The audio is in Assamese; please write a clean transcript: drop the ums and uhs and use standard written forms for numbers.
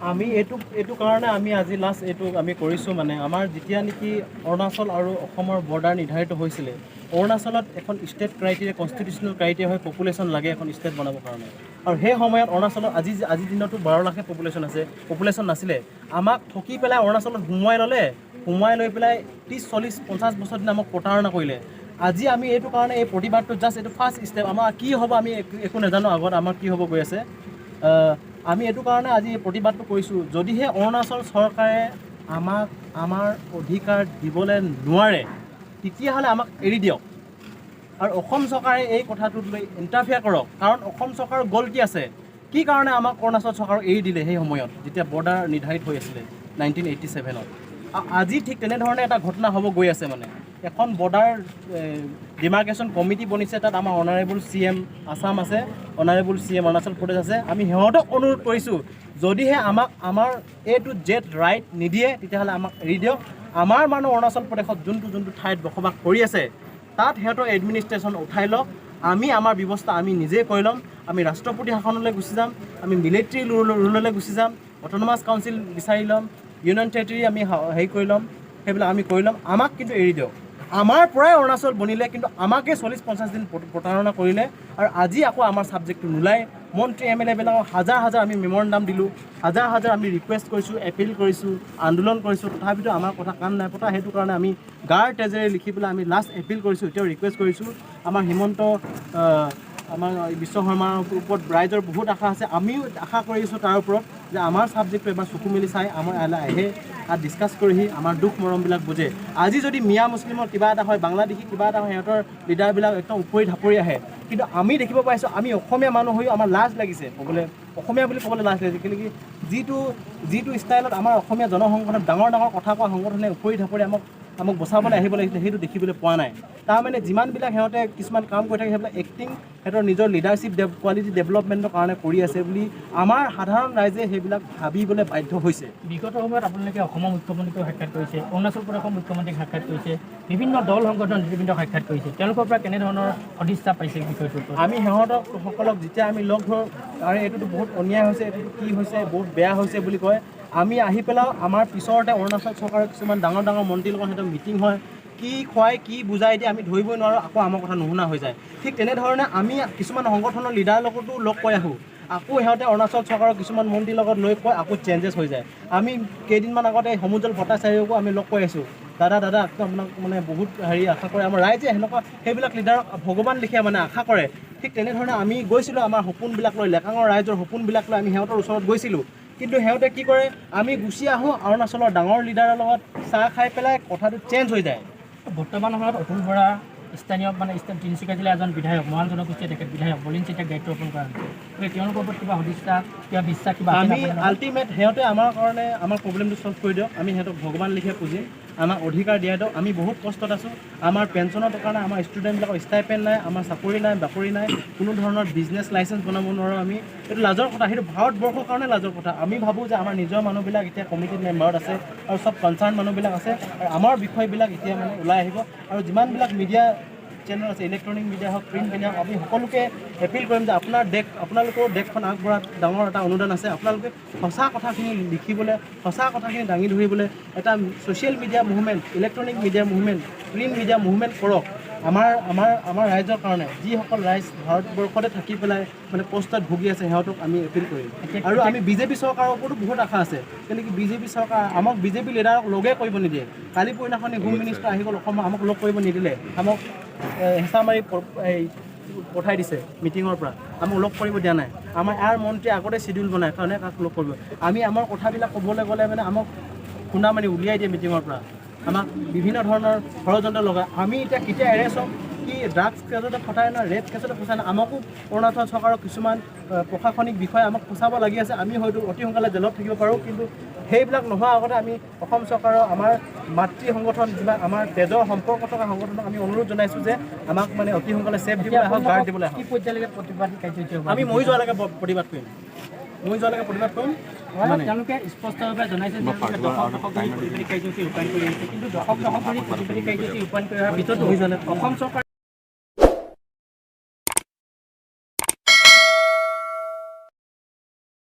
আমি এইটো কাৰণে আমি আজি লাষ্ট এইটো আমি কৰিছোঁ মানে আমাৰ যেতিয়া নেকি অৰুণাচল আৰু অসমৰ বৰ্ডাৰ নিৰ্ধাৰিত হৈছিলে অৰুণাচলত এখন ষ্টেট ক্ৰাইটেৰিয়া কনষ্টিটিউচনেল ক্ৰাইটেৰিয়া হয় পপুলেশ্যন লাগে এখন ষ্টেট বনাবৰ কাৰণে আৰু সেই সময়ত অৰুণাচলত আজিৰ দিনতো 12 লাখে পপুলেশ্যন নাছিলে আমাক ঠকি পেলাই অৰুণাচলত সোমোৱাই লৈ পেলাই 30-40-50 বছৰ দিন আমাক প্ৰতাৰণা কৰিলে আজি আমি এইটো কাৰণে এই প্ৰতিবাদটো জাষ্ট এইটো ফাৰ্ষ্ট ষ্টেপ আমাৰ কি হ'ব আমি একো নাজানো আগত আমাৰ কি হ'ব গৈ আছে আমি এইটো কাৰণে আজি এই প্ৰতিবাদটো কৰিছোঁ যদিহে অৰুণাচল চৰকাৰে আমাক আমাৰ অধিকাৰ দিবলৈ নোৱাৰে তেতিয়াহ'লে আমাক এৰি দিয়ক আৰু অসম চৰকাৰে এই কথাটোত লৈ ইণ্টাৰফেয়াৰ কৰক কাৰণ অসম চৰকাৰৰ গ'ল কি আছে কি কাৰণে আমাক অৰুণাচল চৰকাৰক এৰি দিলে সেই সময়ত যেতিয়া বৰ্ডাৰ নিৰ্ধাৰিত হৈ আছিলে 1987ত আজি ঠিক তেনেধৰণে এটা ঘটনা হ'ব গৈ আছে মানে এখন বৰ্ডাৰ ডিমাৰ্কেশ্যন কমিটি বনিছে তাত আমাৰ অনাৰেবল CM আছাম আছে অনাৰেবল CM অৰুণাচল প্ৰদেশ আছে আমি সিহঁতক অনুৰোধ কৰিছোঁ যদিহে আমাক আমাৰ A to Z ৰাইট নিদিয়ে তেতিয়াহ'লে আমাক এৰি দিয়ক আমাৰ মানুহ অৰুণাচল প্ৰদেশত যোনটো ঠাইত বসবাস কৰি আছে তাত সিহঁতৰ এডমিনিষ্ট্ৰেশ্যন উঠাই লওক আমি আমাৰ ব্যৱস্থা আমি নিজে কৰি ল'ম আমি ৰাষ্ট্ৰপতি শাসনলৈ গুচি যাম আমি মিলিটাৰী ৰুললৈ গুচি যাম অট'নমাছ কাউন্সিল বিচাৰি ল'ম ইউনিয়ন টেৰিটৰী আমি হেৰি কৰি ল'ম সেইবিলাক আমি কৰি ল'ম আমাক কিন্তু এৰি দিয়ক আমাৰ পৰাই অৰুণাচল বনিলে কিন্তু আমাকে 40-50 দিন প্ৰতাৰণা কৰিলে আৰু আজি আকৌ আমাৰ ছাবজেক্টটো নোলায় মন্ত্ৰী MLA বিলাকক হাজাৰ আমি মেমৰেণ্ডাম দিলোঁ হাজাৰ আমি ৰিকুৱেষ্ট কৰিছোঁ এপিল কৰিছোঁ আন্দোলন কৰিছোঁ তথাপিতো আমাৰ কথা কাণ নাই পতা সেইটো কাৰণে আমি গাৰ তেজেৰে লিখি পেলাই আমি লাষ্ট এপিল কৰিছোঁ এতিয়াও ৰিকুৱেষ্ট কৰিছোঁ আমাৰ হিমন্ত আমাৰ বিশ্ব শৰ্মাৰ ওপৰত ৰাইজৰ বহুত আশা আছে আমিও আশা কৰিছোঁ তাৰ ওপৰত যে আমাৰ ছাবজেক্টটো এবাৰ চকু মেলি চাই আমাৰ ইয়ালৈ আহে তাত ডিছকাছ কৰিহি আমাৰ দুখ মৰমবিলাক বুজে আজি যদি মিয়া মুছলিমৰ কিবা এটা হয় বাংলাদেশী কিবা এটা হয় সিহঁতৰ লিডাৰবিলাক একদম উপৰি ঢাপৰি আহে কিন্তু আমি দেখিব পাইছোঁ আমি অসমীয়া মানুহ হৈও আমাৰ লাজ লাগিছে ক'বলৈ অসমীয়া বুলি ক'বলৈ লাজ লাগিছে কিন্তু যিটো ষ্টাইলত আমাৰ অসমীয়া জনসংগঠন ডাঙৰ কথা কোৱা সংগঠনে উপৰি ঢাপৰি আমাক বচাবলৈ আহিব লাগিছিলে সেইটো দেখিবলৈ পোৱা নাই তাৰমানে যিমানবিলাক সিহঁতে কিছুমান কাম কৰি থাকে সেইবিলাক এক্টিং সিহঁতৰ নিজৰ লিডাৰশ্বিপ কোৱালিটি ডেভেলপমেণ্টৰ কাৰণে কৰি আছে বুলি আমাৰ সাধাৰণ ৰাইজে সেইবিলাক ভাবিবলৈ বাধ্য হৈছে বিগত সময়ত আপোনালোকে অসমৰ মুখ্যমন্ত্ৰীক সাক্ষাৎ কৰিছে অৰুণাচল প্ৰদেশৰ মুখ্যমন্ত্ৰীক সাক্ষাৎ কৰিছে বিভিন্ন দল সংগঠন নেতৃবৃন্দক সাক্ষাৎ কৰিছে তেওঁলোকৰ পৰা কেনেধৰণৰ সদিচ্ছা পাইছে বিষয়টোৰ আমি সকলক যেতিয়া আমি লগ ধৰোঁ আৰু এইটোতো বহুত অন্যায় হৈছে এইটোতো কি হৈছে বহুত বেয়া হৈছে বুলি কয় আমি আহি পেলাও আমাৰ পিছতে অৰুণাচল চৰকাৰৰ কিছুমান ডাঙৰ মন্ত্ৰীৰ লগত সিহঁতৰ মিটিং হয় কি খুৱাই কি বুজাই দিয়ে আমি ধৰিবই নোৱাৰোঁ আকৌ আমাৰ কথা নুশুনা হৈ যায় ঠিক তেনেধৰণে আমি কিছুমান সংগঠনৰ লিডাৰৰ লগতো লগ কৈ আহোঁ আকৌ সিহঁতে অৰুণাচল চৰকাৰৰ কিছুমান মন্ত্ৰীৰ লগত লৈ কয় আকৌ চেঞ্জেছ হৈ যায় আমি কেইদিনমান আগতে সমুজল ভট্টাচাৰ্যকো আমি লগ কৈ আছোঁ দাদা আপোনাক মানে বহুত আশা কৰে আমাৰ ৰাইজে সেনেকুৱা সেইবিলাক লিডাৰক ভগৱান লিখীয়া মানে আশা কৰে ঠিক তেনেধৰণে আমি গৈছিলোঁ আমাৰ সপোনবিলাক লৈ লেকাঙৰ ৰাইজৰ সপোনবিলাক লৈ আমি সিহঁতৰ ওচৰত গৈছিলোঁ কিন্তু সিহঁতে কি কৰে আমি গুচি আহোঁ অৰুণাচলৰ ডাঙৰ লিডাৰৰ লগত চাহ খাই পেলাই কথাটো চেঞ্জ হৈ যায় বৰ্তমান সময়ত অতুল বৰা স্থানীয় তিনিচুকীয়া জিলাৰ এজন বিধায়ক মহান জনগোষ্ঠীয় তেখেত বিধায়ক বলিন চেতিয়াক দায়িত্ব অৰ্পণ কৰা হৈছে তেওঁলোকৰ ওপৰত কিবা সদিচ্ছা কিবা বিশ্বাস কিবা আমি আল্টিমেট সিহঁতে আমাৰ কাৰণে আমাৰ প্ৰব্লেমটো চল্ভ কৰি দিয়ক আমি সিহঁতক ভগৱান লিখে পুজিম আমাক অধিকাৰ দিয়াই দিয়ক আমি বহুত কষ্টত আছোঁ আমাৰ পেঞ্চনৰ কাৰণে আমাৰ ষ্টুডেণ্টবিলাকৰ ষ্টাইপেণ্ড নাই আমাৰ চাকৰি নাই বাকৰি নাই কোনো ধৰণৰ বিজনেছ লাইচেঞ্চ বনাব নোৱাৰোঁ আমি এইটো লাজৰ কথা সেইটো ভাৰতবৰ্ষৰ কাৰণে লাজৰ কথা আমি ভাবোঁ যে আমাৰ নিজৰ মানুহবিলাক এতিয়া কমিটিত মেম্বাৰত আছে আৰু চব কনচাৰ্ণ মানুহবিলাক আছে আৰু আমাৰ বিষয়বিলাক এতিয়া মানে ওলাই আহিব আৰু যিমানবিলাক মিডিয়া চেনেল আছে ইলেক্ট্ৰনিক মিডিয়া হওক প্ৰিণ্ট মিডিয়া হওক আমি সকলোকে এপিল কৰিম যে আপোনালোকৰ দেশখন আগবঢ়াত ডাঙৰ এটা অনুদান আছে আপোনালোকে সঁচা কথাখিনি লিখিবলৈ সঁচা কথাখিনি দাঙি ধৰিবলৈ এটা social media movement electronic media movement print media movement কৰক আমাৰ ৰাইজৰ কাৰণে যিসকল ৰাইজ ভাৰতবৰ্ষতে থাকি পেলাই মানে কষ্টত ভুগি আছে সিহঁতক আমি এপিল কৰিম আৰু আমি বিজেপি চৰকাৰৰ ওপৰতো বহুত আশা আছে কেনেকৈ বিজেপি চৰকাৰ আমাক বিজেপি লিডাৰক লগেই কৰিব নিদিয়ে কালি পৰহিদিনাখনি হোম মিনিষ্টাৰ আহি গ'ল অসমত আমাক লগ কৰিব নিদিলে আমাক হেঁচা মাৰি পঠাই দিছে মিটিঙৰ পৰা আমাক লগ কৰিব দিয়া নাই আমাৰ ইয়াৰ মন্ত্ৰীয়ে আগতে চিডিউল বনায় কাৰণে কাক লগ কৰিব আমি আমাৰ কথাবিলাক ক'বলৈ গ'লে মানে আমাক খুন্দা মাৰি উলিয়াই দিয়ে মিটিঙৰ পৰা আমাক বিভিন্ন ধৰণৰ ষড়যন্ত্ৰ লগায় আমি এতিয়া কেতিয়া এৰেষ্ট হ'ম কি ড্ৰাগছ কেছতে ফচাই না ৰেপ কেছতে ফচাই না আমাকো অৰুণাচল চৰকাৰৰ কিছুমান প্ৰশাসনিক বিষয় আমাক ফচাব লাগি আছে আমি হয়তো অতি সোনকালে জেলত থাকিব পাৰোঁ কিন্তু সেইবিলাক নোহোৱাৰ আগতে আমি অসম চৰকাৰৰ আমাৰ মাতৃ সংগঠন যিমান আমাৰ তেজৰ সম্পৰ্ক থকা সংগঠনক আমি অনুৰোধ জনাইছোঁ যে আমাক মানে অতি সোনকালে ছেফ দিবলৈ আহক গাৰ্ড দিবলৈ আহক আমি মৰি যোৱালৈকে প্ৰতিবাদ কৰিম তেওঁলোকে স্পষ্টভাৱে জনাইছে যে দশক ধৰি প্ৰতিবাদী কাৰ্যসূচী ৰূপায়ণ কৰি আহিছে কিন্তু দশক ধৰি প্ৰতিবাদী কাৰ্যসূচী ৰূপায়ণ কৰি অহাৰ পিছতো অসম চৰকাৰ